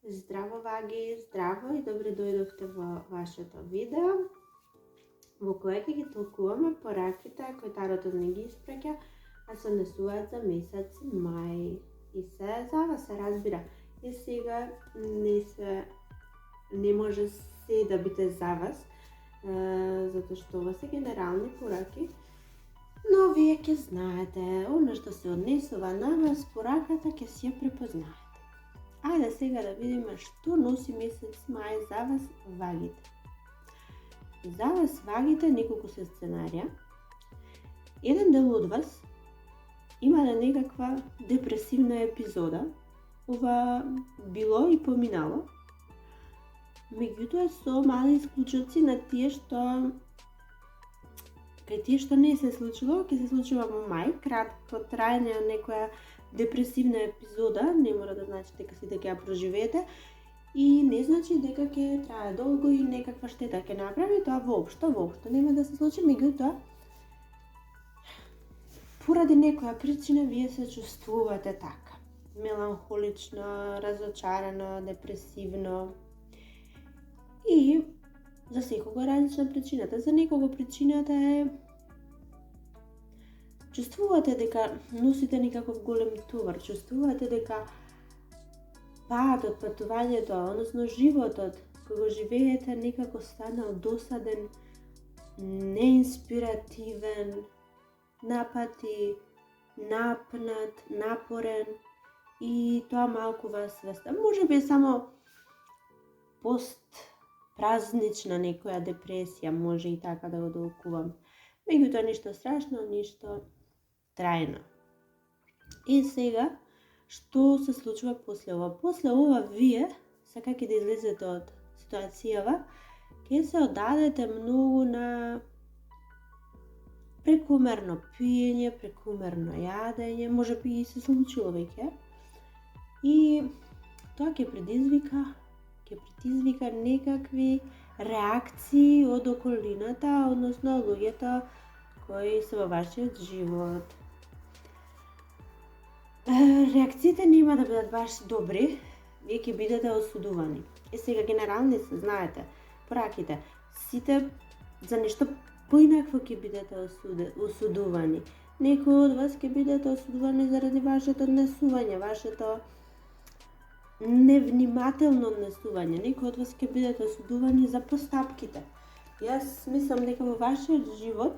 Здраво, ваги, здраво и добре дојдовте во вашето видео, во кое ќе ги толкуваме пораките кои Таротот не ги испраќа, а се однесуваат за месец мај. И се за вас се разбира. И сега не може се да биде за вас, затоа што ова се генерални пораки, но вие ќе знаете, оно што се однесува на вас, пораката ќе си ја препознаете. Ајде сега да видиме што носи месец мај за вас, вагите. За вас, вагите, неколку се сценарија. Еден дел од вас има некаква депресивна епизода. Ова било и поминало. Меѓутоа со мали исклучоци на тие што не се случило, ќе се случува во мај, кратко трајање на некоја депресивна епизода, не мора да значи дека сите ќе ја проживеете и не значи дека ќе трае долго и некаква штета ќе направи, тоа воопшто нема да се случи, меѓутоа поради некоја причина вие се чувствувате така, меланхолично, разочарано, депресивно и за секого различна причината. За некого причината е чувствувате дека носите некаков голем товар, чувствувате дека патувањето, односно животот кој го живеете некако станал досаден, неинспиративен, напати, напнат, напорен и тоа малку вас свеста. Може би само празнична некоја депресија, може и така да го толкувам. Меѓутоа ништо страшно, ништо трајно. И сега, што се случува после ова? После ова вие, сакајќи да излезете од ситуацијава, ќе се оддадете многу на прекумерно пиење, прекумерно јадење, може би и се случило веќе. И тоа ќе предизвика некакви реакции од околината, односно од луѓето кои се во вашиот живот. Реакциите нема да бидат баш добри, вие ќе бидете осудувани. И сега генерални се, знаете, пораките, сите за нешто поинакво ќе бидете осудувани. Некои од вас ќе бидете осудувани заради вашето однесување, вашето невнимателно однесување. Некои од вас ќе бидете осудувани за постапките. Јас мислам дека во вашиот живот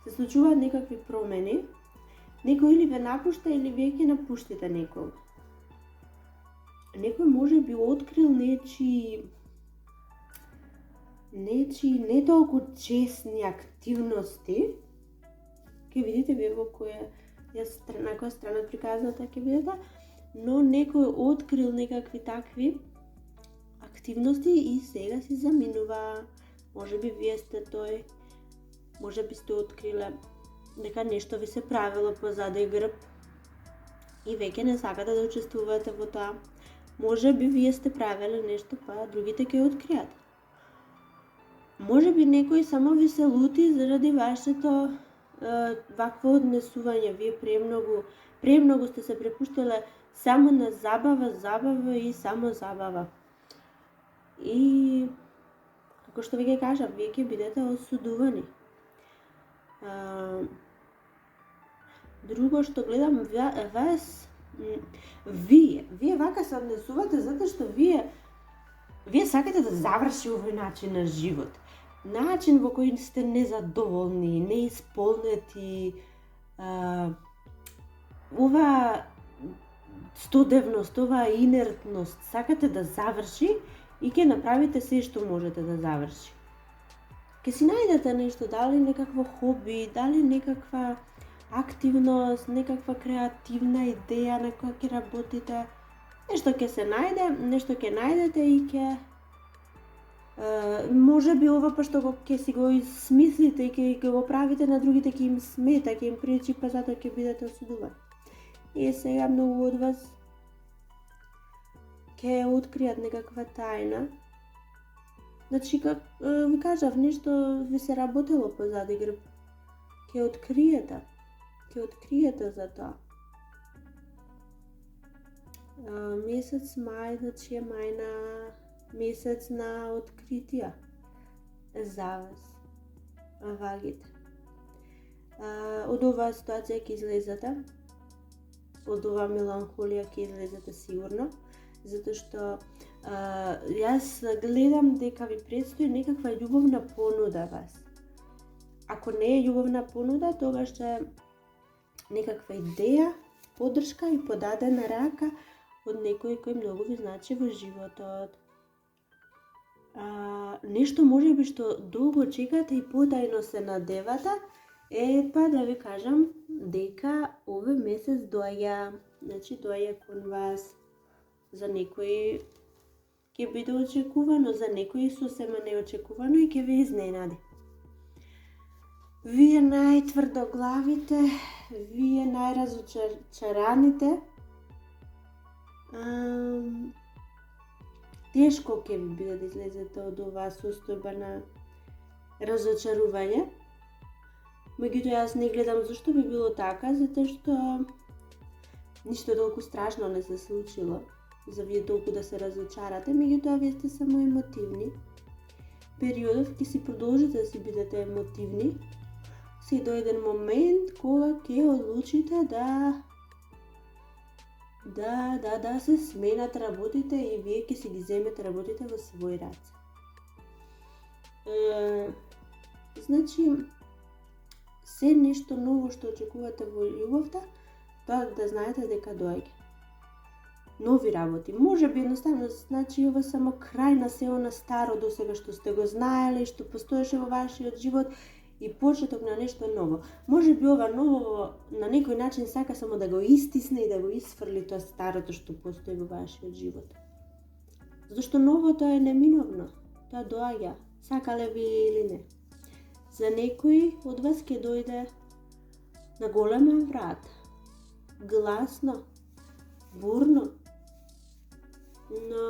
се случуваат некакви промени. Некој или ве напушта, или вие ќе напуштите некој. Некој може би открил нечи не толку честни активности. Ќе видите вие во на која страна од приказната ќе бидете, но некој открил некакви такви активности и сега си заминува. Може би вие сте тој, може би сте откриле дека нешто ви се правило позади грб и веќе не сакате да учествувате во тоа. Може би вие сте правеле нешто, па другите ќе откријат. Може би некој само ви се лути заради вашето вакво однесување. Вие премногу сте се препуштиле само на забава и само забава. И како што ви ќе кажав, вие ќе бидете осудувани. Друго што гледам вас, вие вака се однесувате затоа што вие сакате да заврши овој начин на живот. Начин во кој сте незадоволни, неисполнети, ова стодевност, ова инертност, сакате да заврши и ќе направите се што можете да заврши. Ке си најдете нешто, дали некакво хоби, дали некаква активност, некаква креативна идеја на која ќе работите. Нешто ќе се најде, нешто ќе најдете и ќе може би ова па што ќе си го смислите и ќе го правите на другите, ќе им смета, ќе им пречи, па затоа ќе бидете осудувани. И сега многу од вас ќе откријат некаква тајна. Значи, как ви кажав, нешто ви се работело позади грб. Ќе откриете за тоа. Месец мај, значи е мај на месец на откритија за вас, вагите. Од оваа ситуација ќе излезете, од оваа меланхолија ќе излезете сигурно, затоа што јас гледам дека ви предстои некаква љубовна понуда вас. Ако не е љубовна понуда, тогаш е некаква идеја, поддршка и подадена рака од некој кој многу ви значи во животот. Нешто можеби што долго чекате и потајно се надевате, па да ви кажам дека овој месец доаѓа, значи доаѓа кон вас. За некои ќе биде очекувано, за некои сосема неочекувано и ќе ви изненади. Вие најтврдоглавите, вие најразочараните, тешко ќе ви биде да излезете од оваа состојба на разочарување. Меѓутоа јас не гледам зашто би било така, затоа што ништо толку страшно не се случило за вие толку да се разочарате, меѓутоа вие сте само емотивни. Периодов ќе си продолжите да си бидете емотивни, се дојде момент кога ќе одлучите да се сменат работите и вие ќе си ги земете работите во свој раце. Значи, се нешто ново што очекувате во љубовта, тоа да знаете дека доаѓа. Нови работи. Може би едноставно, значи ова само крај на се она старо до сега што сте го знаеле и што постоеше во вашиот живот и почеток на нешто ново. Може би ова ново на некој начин сака само да го истисне и да го исфрли тоа старото што постои во вашиот живот. Зашто новото е неминовно. Тоа доаѓа, сакале ви или не. За некој од вас ќе дојде на голема врата, гласно, бурно, но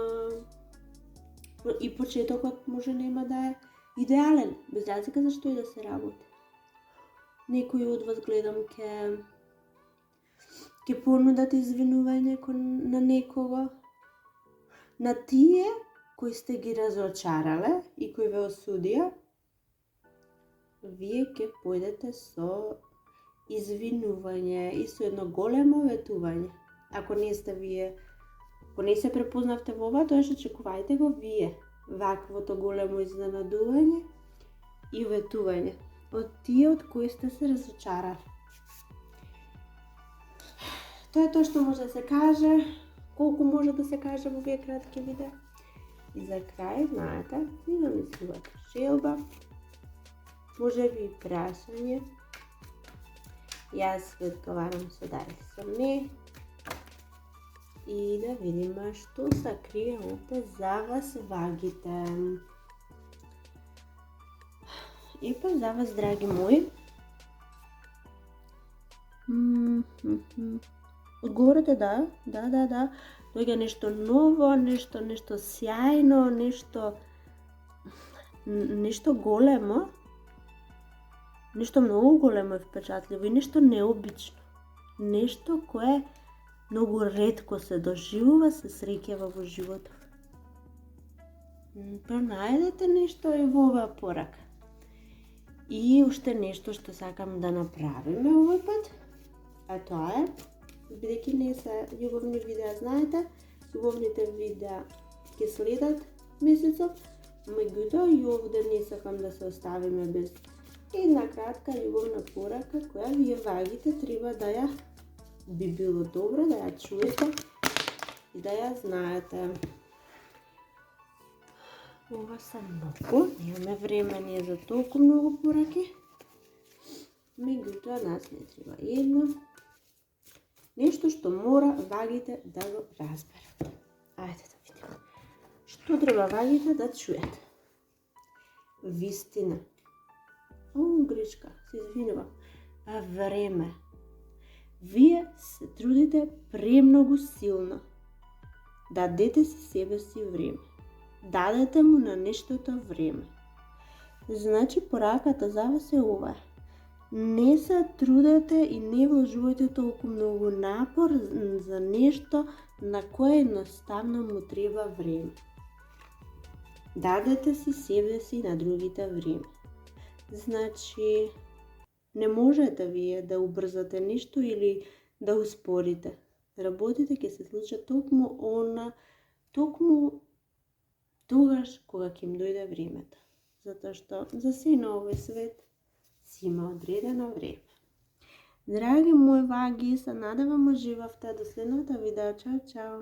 и почетокот може нема да е идеален, без разлика за што и да се работи. Некои од вас гледам ќе понудат извинување на некого, на тие кои сте ги разочарале и кои ве осудија. Вие ќе појдете со извинување и со едно големо ветување. Ако не сте вие, ако не се препознавте во ова, тоа што очекувајте го вие, ваквото големо изненадување и ветување од тие од кои сте се разочарали. Тоа е тоа што може да се каже, колку може да се каже во овие кратки видеа. И за крај, знаете, ви намислувате желба, може би и прашање. Јас ви одговарам со да или со не. И да видиме што се крие овде за вас, вагите. И па за вас, драги мои. Одговорите да. Доаѓа нешто ново, нешто сјајно, нешто големо. Нешто многу големо и впечатливо и нешто необично. Нешто кое многу ретко се доживува, се среќава во животот. Пронајдете нешто и во оваа порака. И уште нешто што сакам да направиме овој пат, а тоа е, бидејќи не се љубовни видеа, знаете, љубовните видеа ќе следат месецов, меѓутоа и овде не сакам да се оставиме без една кратка љубовна порака која вие вагите треба да ја би било добро да ја чуете и да ја знаете. Ова се многу, немаме време ние за толку многу пораки. Меѓутоа нас не треба едно. Нешто што мора вагите да го разберат. Ајде да видиме. Што треба вагите да чуете? Вистина. Гречка, се извинувам. Време. Вие се трудите премногу силно. Дадете си себе си време. Дадете му на нештото време. Значи пораката за вас е ова. не се трудете и не вложувате толку многу напор за нешто на кое едноставно му треба време. Дадете си себе си на другите време. Значи, не можете вие да убрзате нешто или да успорите. Работите ќе се случат токму тогаш кога ќе им дојде времето. Затоа што за се на овој свет си има одредено време. Драги мои ваги, се надевам уживавте. До следното видео. Чао, чао!